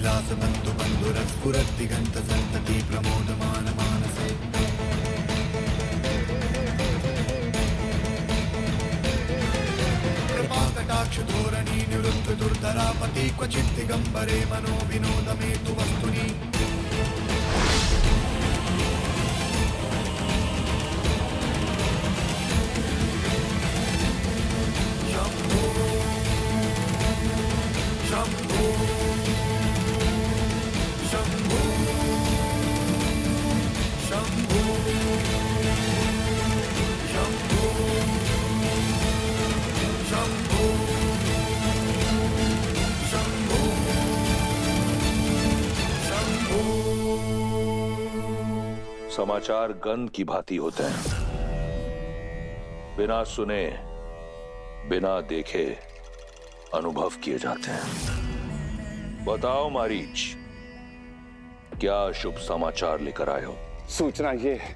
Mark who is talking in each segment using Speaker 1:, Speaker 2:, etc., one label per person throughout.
Speaker 1: दास बंधु बंधुरस्फुरद्दिगंत संतति प्रमोदमान मानसे कृपाकटाक्ष धोरणी निवृत्त दुर्धरापति क्वचित् दिगंबरे मनो विनोद मे तु वस्तुनि
Speaker 2: समाचार गंध की भांति होते हैं, बिना सुने बिना देखे अनुभव किए जाते हैं। बताओ मारीच, क्या शुभ समाचार लेकर आए हो?
Speaker 3: सूचना ये है,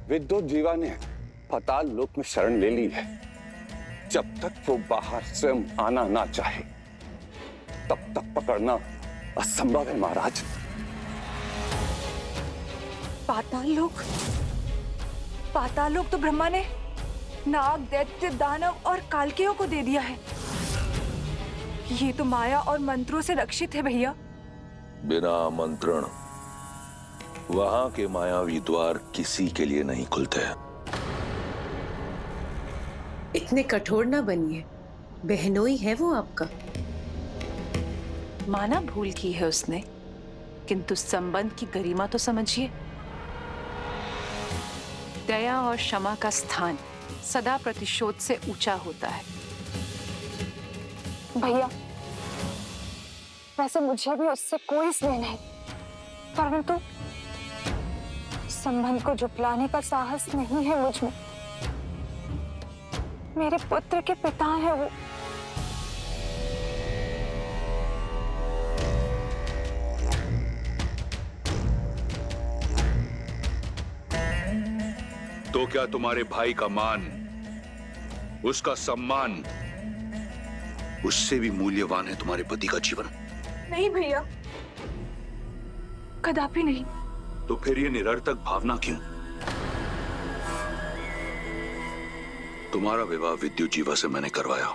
Speaker 3: विद्युत जीवा ने पाताल लोक में शरण ले ली है। जब तक वो बाहर स्वयं आना ना चाहे तब तक पकड़ना असंभव है महाराज।
Speaker 4: पाताल लोक तो ब्रह्मा ने नाग, दैत्य, दानव और कालकेयों को दे दिया है। ये तो माया और मंत्रों से रक्षित है भैया।
Speaker 2: बिना आमंत्रण वहां के मायावी द्वार किसी के लिए नहीं खुलते।
Speaker 5: इतने कठोर ना बनिए, बहनोई है वो आपका।
Speaker 6: माना भूल की है उसने, किंतु संबंध की गरिमा तो समझिए। दया और क्षमा का स्थान सदा प्रतिशोध से ऊंचा होता है।
Speaker 4: भैया, वैसे मुझे भी उससे कोई स्नेह नहीं, परंतु संबंध को झुठलाने का साहस नहीं है मुझ में। मेरे पुत्र के पिता हैं वो।
Speaker 2: तो क्या तुम्हारे भाई का मान, उसका सम्मान उससे भी मूल्यवान है तुम्हारे पति का जीवन?
Speaker 4: नहीं भैया, कदापि नहीं।
Speaker 2: तो फिर ये निरर्थक भावना क्यों? तुम्हारा विवाह विद्युत जीवा से मैंने करवाया,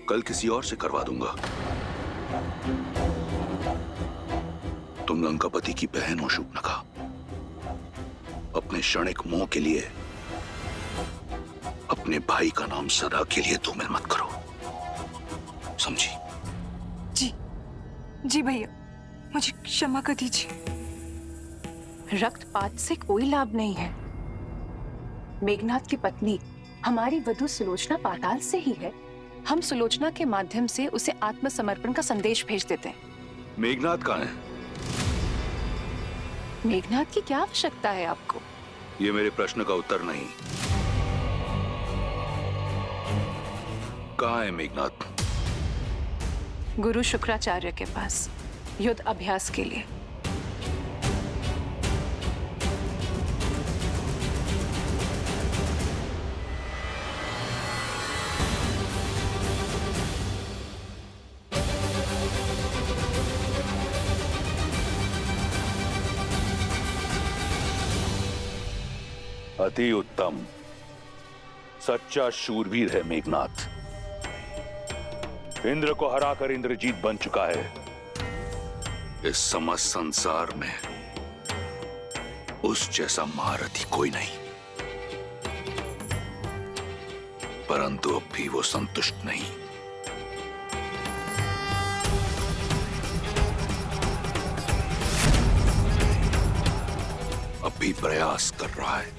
Speaker 2: कल किसी और से करवा दूंगा। तुम लंकापति की बहन हो शूर्पणखा। अपने क्षणिक मोह के लिए अपने भाई का नाम सदा के लिए धूमिल मत करो, समझी?
Speaker 4: जी भैया, मुझे क्षमा कर दीजिए।
Speaker 6: रक्तपात से कोई लाभ नहीं है। मेघनाथ की पत्नी हमारी वधू सुलोचना पाताल से ही है। हम सुलोचना के माध्यम से उसे आत्मसमर्पण का संदेश भेज देते हैं।
Speaker 2: मेघनाथ कहाँ है?
Speaker 6: मेघनाथ की क्या आवश्यकता है आपको?
Speaker 2: ये मेरे प्रश्न का उत्तर नहीं। कहाँ है मेघनाथ?
Speaker 6: गुरु शुक्राचार्य के पास युद्ध अभ्यास के लिए।
Speaker 2: अति उत्तम, सच्चा शूरवीर है मेघनाथ। इंद्र को हराकर इंद्रजीत बन चुका है। इस समस्त संसार में उस जैसा महारथी कोई नहीं। परंतु अब भी वो संतुष्ट नहीं। अब भी प्रयास कर रहा है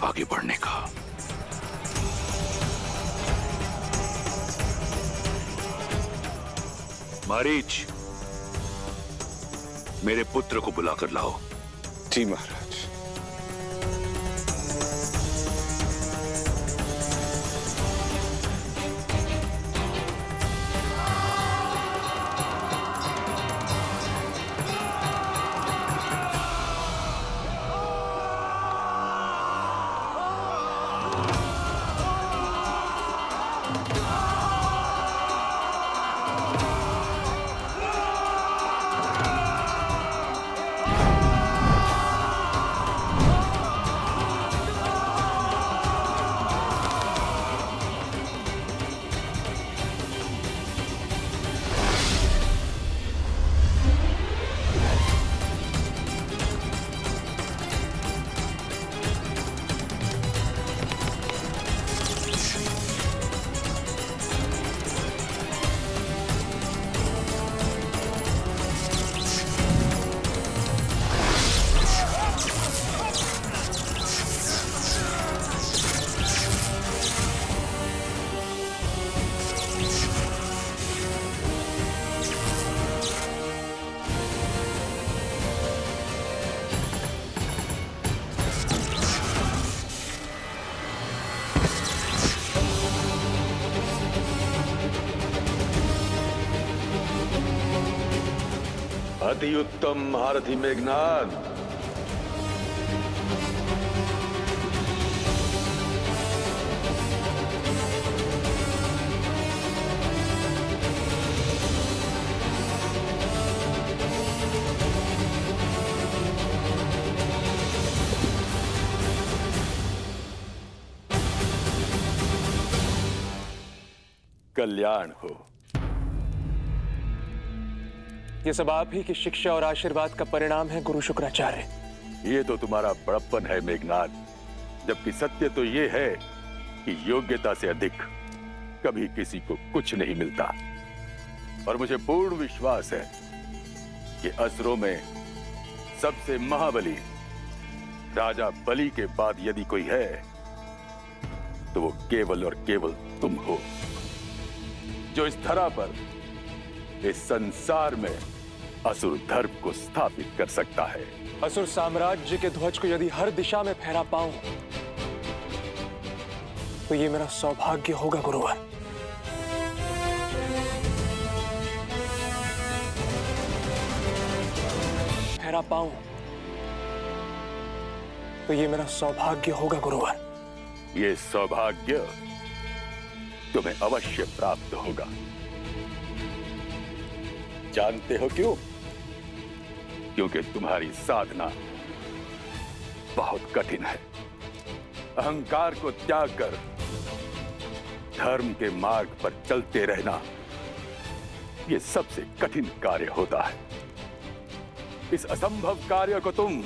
Speaker 2: आगे बढ़ने का। मारीच, मेरे पुत्र को बुलाकर लाओ।
Speaker 3: जी महाराज।
Speaker 2: अति उत्तम महारथी मेघनाद। कल्याण हो।
Speaker 7: ये सब आप ही की शिक्षा और आशीर्वाद का परिणाम है गुरु शुक्राचार्य।
Speaker 2: ये तो तुम्हारा बड़प्पन है मेघनाद, जबकि सत्य तो ये है कि योग्यता से अधिक कभी किसी को कुछ नहीं मिलता। और मुझे पूर्ण विश्वास है कि असुरों में सबसे महाबली राजा बलि के बाद यदि कोई है तो वो केवल और केवल तुम हो, जो इस धरा पर, इस संसार में असुर धर्म को स्थापित कर सकता है।
Speaker 7: असुर साम्राज्य के ध्वज को यदि हर दिशा में फहरा पाऊं तो ये मेरा सौभाग्य होगा गुरुवर। फहरा पाऊं तो ये मेरा सौभाग्य होगा गुरुवर।
Speaker 2: ये सौभाग्य तुम्हें अवश्य प्राप्त होगा। जानते हो क्यों? क्योंकि तुम्हारी साधना बहुत कठिन है। अहंकार को त्याग कर धर्म के मार्ग पर चलते रहना, यह सबसे कठिन कार्य होता है। इस असंभव कार्य को तुम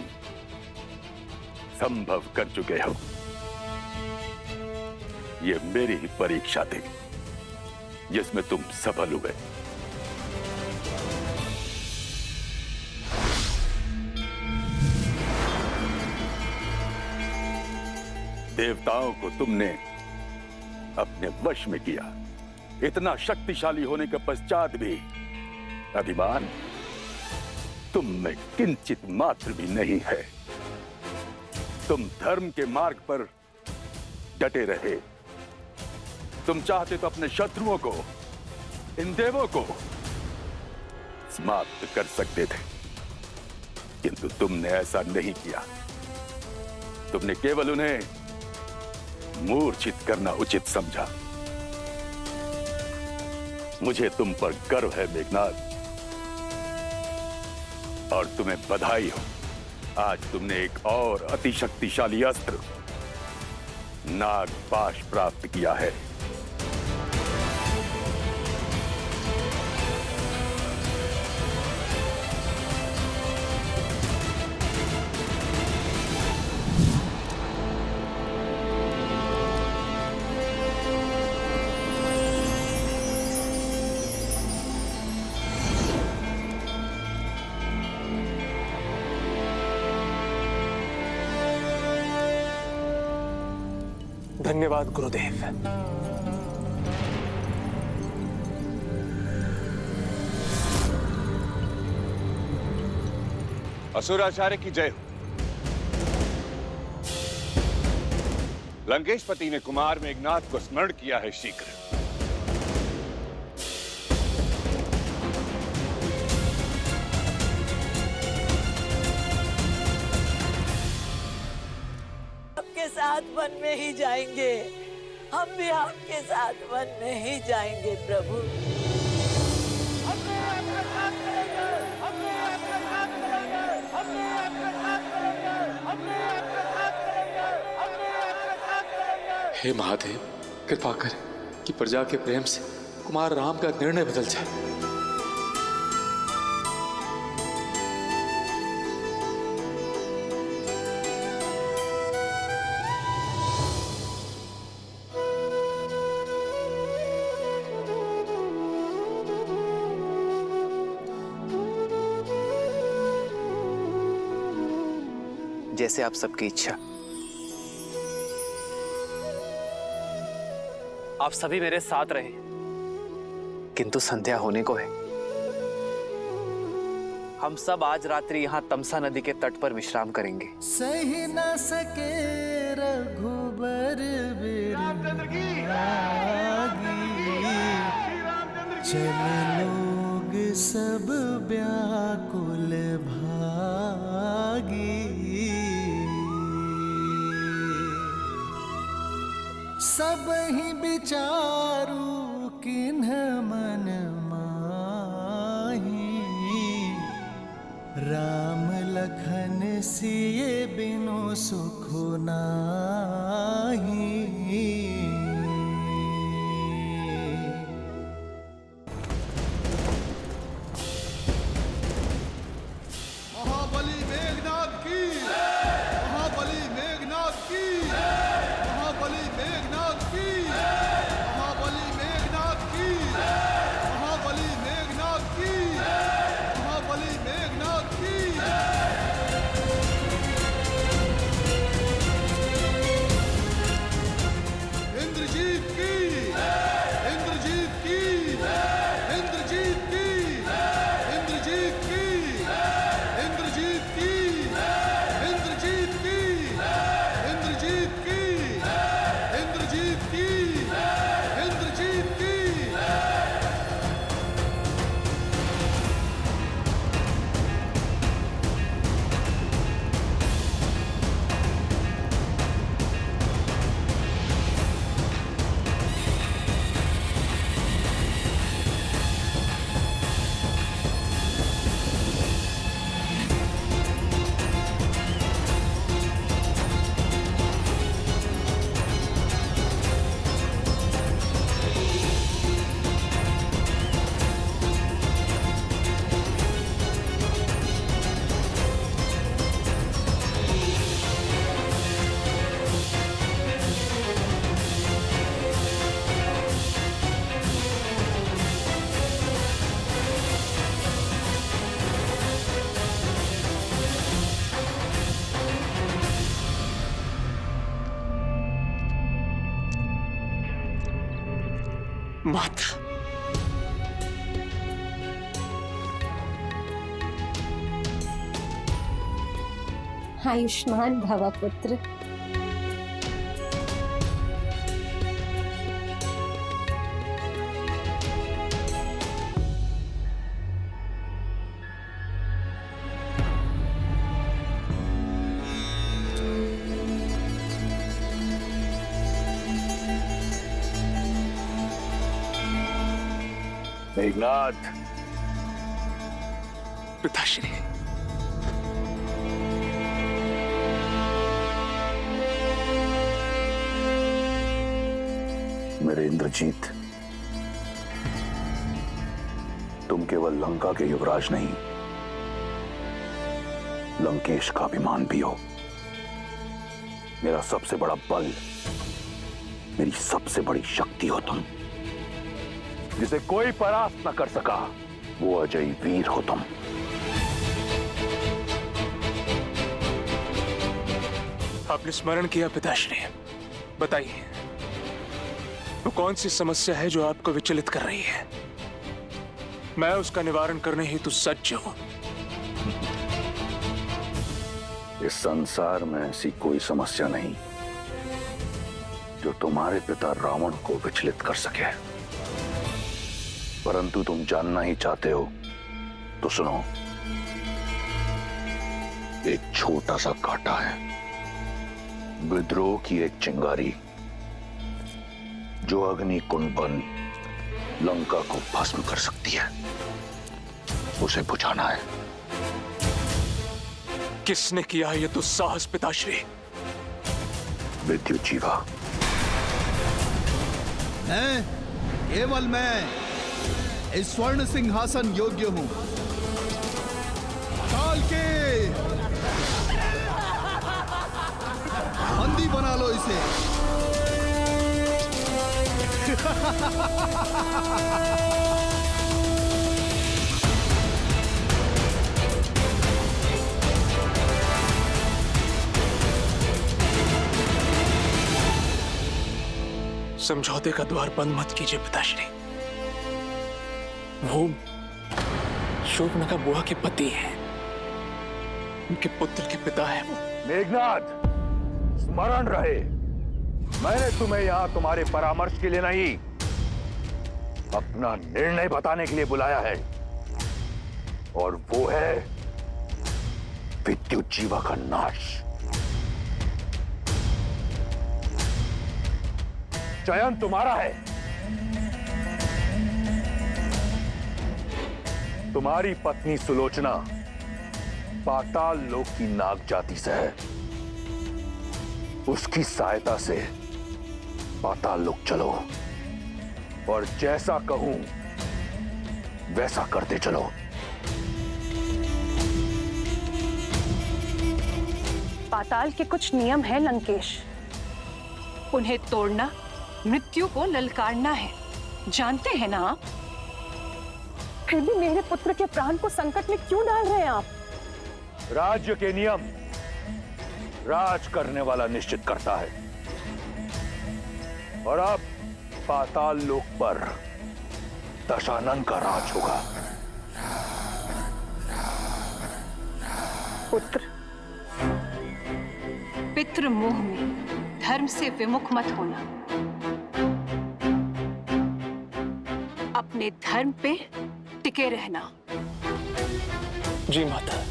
Speaker 2: संभव कर चुके हो। ये मेरी ही परीक्षा थी जिसमें तुम सफल हुए। देवताओं को तुमने अपने वश में किया। इतना शक्तिशाली होने के पश्चात भी अभिमान तुम में किंचित मात्र भी नहीं है। तुम धर्म के मार्ग पर डटे रहे। तुम चाहते तो अपने शत्रुओं को, इन देवों को समाप्त कर सकते थे, किंतु तुमने ऐसा नहीं किया। तुमने केवल उन्हें मूर्छित करना उचित समझा। मुझे तुम पर गर्व है मेघनाद, और तुम्हें बधाई हो। आज तुमने एक और अति शक्तिशाली अस्त्र नागपाश प्राप्त किया है।
Speaker 7: धन्यवाद गुरुदेव।
Speaker 3: असुराचार्य की जय हो। लंकेशपति ने कुमार मेघनाद को स्मरण किया है शीघ्र।
Speaker 8: आपके साथ वन में ही जाएंगे, हम भी आपके साथ वन में ही जाएंगे प्रभु।
Speaker 9: हे महादेव, कृपा करें कि प्रजा के प्रेम से कुमार राम का निर्णय बदल जाए।
Speaker 10: जैसे आप सबकी इच्छा। आप सभी मेरे साथ रहे, किंतु संध्या होने को है। हम सब आज रात्रि यहाँ तमसा नदी के तट पर विश्राम करेंगे।
Speaker 1: सही न सके रघुबर बिरही, चल लोग सब व्याकुल भागी, सब ही विचारू किन्ह मन माही, राम लखन सिए बिनु सुख नाही।
Speaker 11: महाबली मेघनाथ की, महाबली मेघनाथ की, महाबली मेघनाथ की, महाबली मेघनाथ की, महाबली मेघनाथ की, महाबली मेघनाथ की। इंद्रजीत की, इंद्रजीत की, इंद्रजीत की, इंद्रजीत की, इंद्रजीत की, इंद्रजीत की, इंद्रजीत की, इंद्रजीत की, इंद्रजीत की।
Speaker 7: माता,
Speaker 5: आयुष्मान भव पुत्र।
Speaker 2: मेघनाथ,
Speaker 7: पिताश्री।
Speaker 2: मेरे इंद्रजीत, तुम केवल लंका के युवराज नहीं, लंकेश का अभिमान भी हो। मेरा सबसे बड़ा बल, मेरी सबसे बड़ी शक्ति हो तुम, जिसे कोई परास्त न कर सका। वो अजय वीर हो तुम।
Speaker 7: आपने स्मरण किया पिताश्री, बताइए वो कौन सी समस्या है जो आपको विचलित कर रही है? मैं उसका निवारण करने हेतु सज्ज हूं।
Speaker 2: इस संसार में ऐसी कोई समस्या नहीं जो तुम्हारे पिता रावण को विचलित कर सके। परंतु तुम जानना ही चाहते हो तो सुनो। एक छोटा सा कांटा है, विद्रोह की एक चिंगारी जो अग्नि कुंड बन लंका को भस्म कर सकती है। उसे बुझाना है।
Speaker 7: किसने किया है यह दुस्साहस पिताश्री?
Speaker 2: विद्युत जीवा।
Speaker 11: मैं, केवल मैं इस स्वर्ण सिंहासन योग्य हूं। काल के बंदी बना लो इसे।
Speaker 7: समझौते का द्वार बंद मत कीजिए पिताश्री। वो शोभना बुआ के पति हैं, उनके पुत्र के पिता है वो।
Speaker 2: मेघनाथ, स्मरण रहे, मैंने तुम्हें यहां तुम्हारे परामर्श के लिए नहीं, अपना निर्णय बताने के लिए बुलाया है। और वो है विद्युत जीवा का नाश। चयन तुम्हारा है। तुम्हारी पत्नी सुलोचना पाताल लोक की नाग जाति से है। उसकी सहायता से पाताल लोक चलो और जैसा कहूं वैसा करते चलो।
Speaker 6: पाताल के कुछ नियम हैं लंकेश, उन्हें तोड़ना मृत्यु को ललकारना है, जानते हैं ना आप? फिर भी मेरे पुत्र के प्राण को संकट में क्यों डाल रहे हैं आप?
Speaker 2: राज्य के नियम राज करने वाला निश्चित करता है, और अब पाताल लोक पर दशानन का राज होगा।
Speaker 6: पुत्र, पितृ मोह में धर्म से विमुख मत होना। अपने धर्म पे टिके रहना।
Speaker 10: जी माता।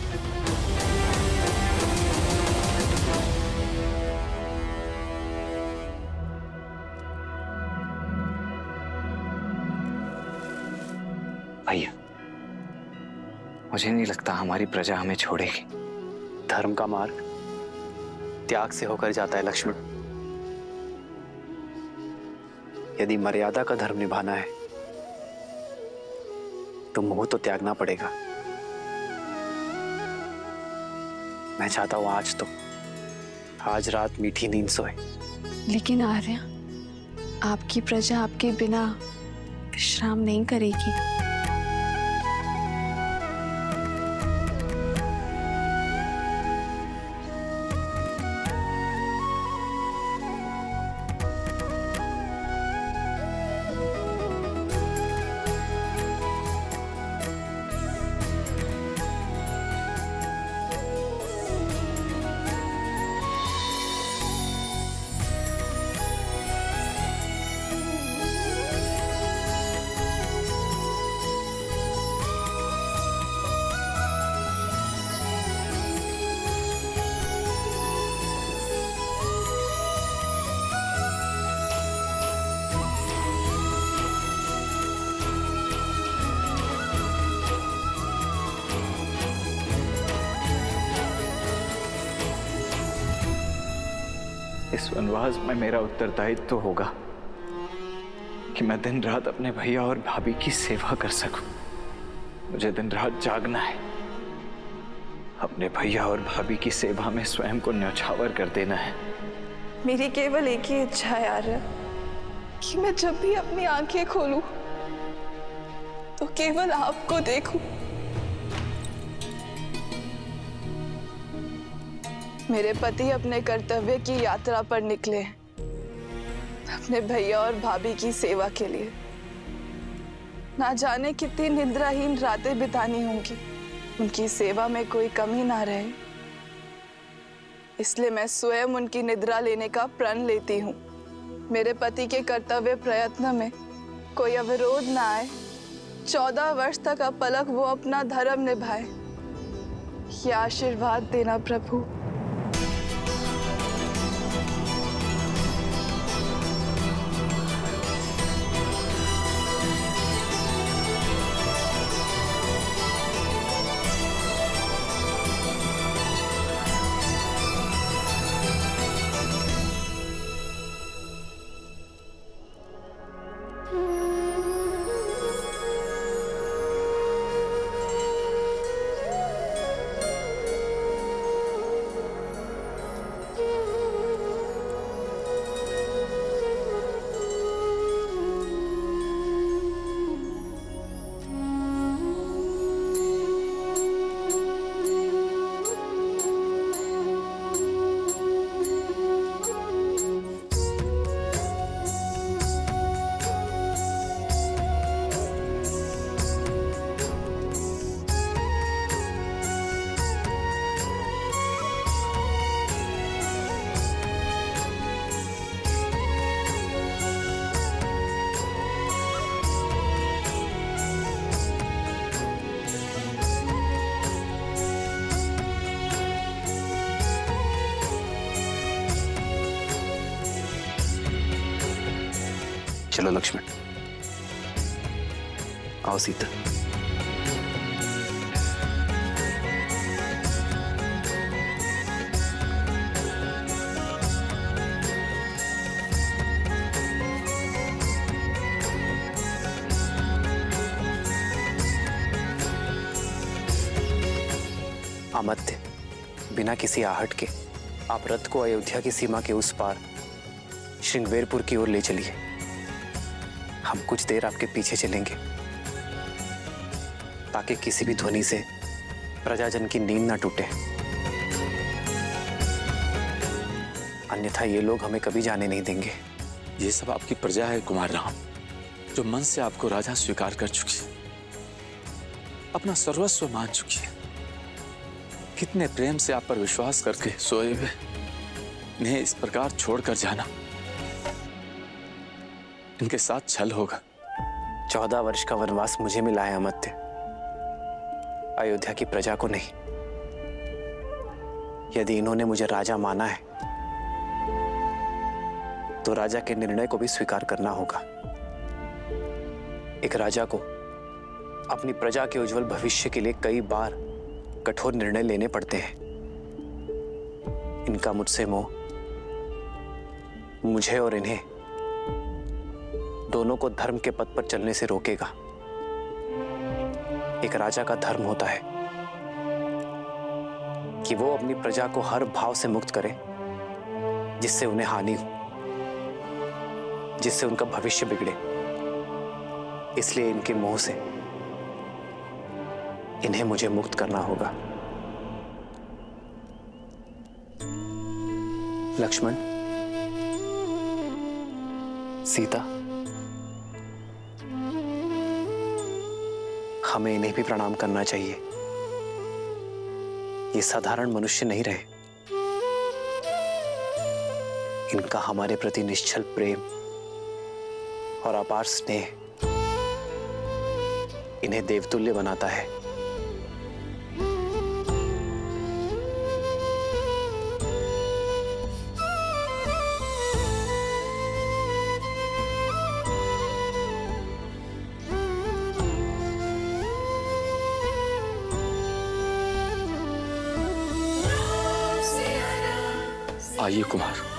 Speaker 10: भैया, मुझे नहीं लगता हमारी प्रजा हमें छोड़ेगी। धर्म का मार्ग त्याग से होकर जाता है लक्ष्मण। यदि मर्यादा का धर्म निभाना है तो मोह तो त्यागना पड़ेगा। मैं चाहता हूं आज रात मीठी नींद सोए।
Speaker 12: लेकिन आर्या, आपकी प्रजा आपके बिना विश्राम नहीं करेगी।
Speaker 10: इस वनवास में मेरा उत्तरदायित्व तो होगा कि मैं दिन रात अपने भैया और भाभी की सेवा कर सकूं। मुझे दिन रात जागना है, अपने भैया और भाभी की सेवा में स्वयं को न्यौछावर कर देना है।
Speaker 4: मेरी केवल एक ही इच्छा है आर्य, कि मैं जब भी अपनी आंखें खोलूं तो केवल आपको देखूं। मेरे पति अपने कर्तव्य की यात्रा पर निकले अपने भैया और भाभी की सेवा के लिए। ना जाने कितनी निद्राहीन रातें बितानी होंगी, उनकी सेवा में कोई कमी ना रहे, इसलिए मैं स्वयं उनकी निद्रा लेने का प्रण लेती हूँ। मेरे पति के कर्तव्य प्रयत्न में कोई अवरोध ना आए, 14 वर्ष तक अपलक वो अपना धर्म निभाए, ये आशीर्वाद देना प्रभु।
Speaker 13: चलो लक्ष्मण, आओ सीता। अमात्य, बिना किसी आहट के आप रथ को अयोध्या की सीमा के उस पार श्रृंगवेरपुर की ओर ले चलिए। हम कुछ देर आपके पीछे चलेंगे ताकि किसी भी ध्वनि से प्रजाजन की नींद ना टूटे, अन्यथा ये लोग हमें कभी जाने नहीं देंगे।
Speaker 9: ये सब आपकी प्रजा है कुमार राम, जो मन से आपको राजा स्वीकार कर चुकी है, अपना सर्वस्व मान चुकी है। कितने प्रेम से आप पर विश्वास करके सोए हुए इन्हें इस प्रकार छोड़कर जाना, इनके साथ छल होगा।
Speaker 13: 14 वर्ष का वनवास मुझे मिला है अमात्य, अयोध्या की प्रजा को नहीं। यदि इन्होंने मुझे राजा माना है तो राजा के निर्णय को भी स्वीकार करना होगा। एक राजा को अपनी प्रजा के उज्जवल भविष्य के लिए कई बार कठोर निर्णय लेने पड़ते हैं। इनका मुझसे मोह मुझे और इन्हें दोनों को धर्म के पथ पर चलने से रोकेगा। एक राजा का धर्म होता है कि वो अपनी प्रजा को हर भाव से मुक्त करे जिससे उन्हें हानि हो, जिससे उनका भविष्य बिगड़े। इसलिए इनके मोह से इन्हें मुझे मुक्त करना होगा। लक्ष्मण, सीता, हमें इन्हें भी प्रणाम करना चाहिए। ये साधारण मनुष्य नहीं रहे। इनका हमारे प्रति निश्चल प्रेम और अपार स्नेह इन्हें देवतुल्य बनाता है।
Speaker 9: आइए कुमार।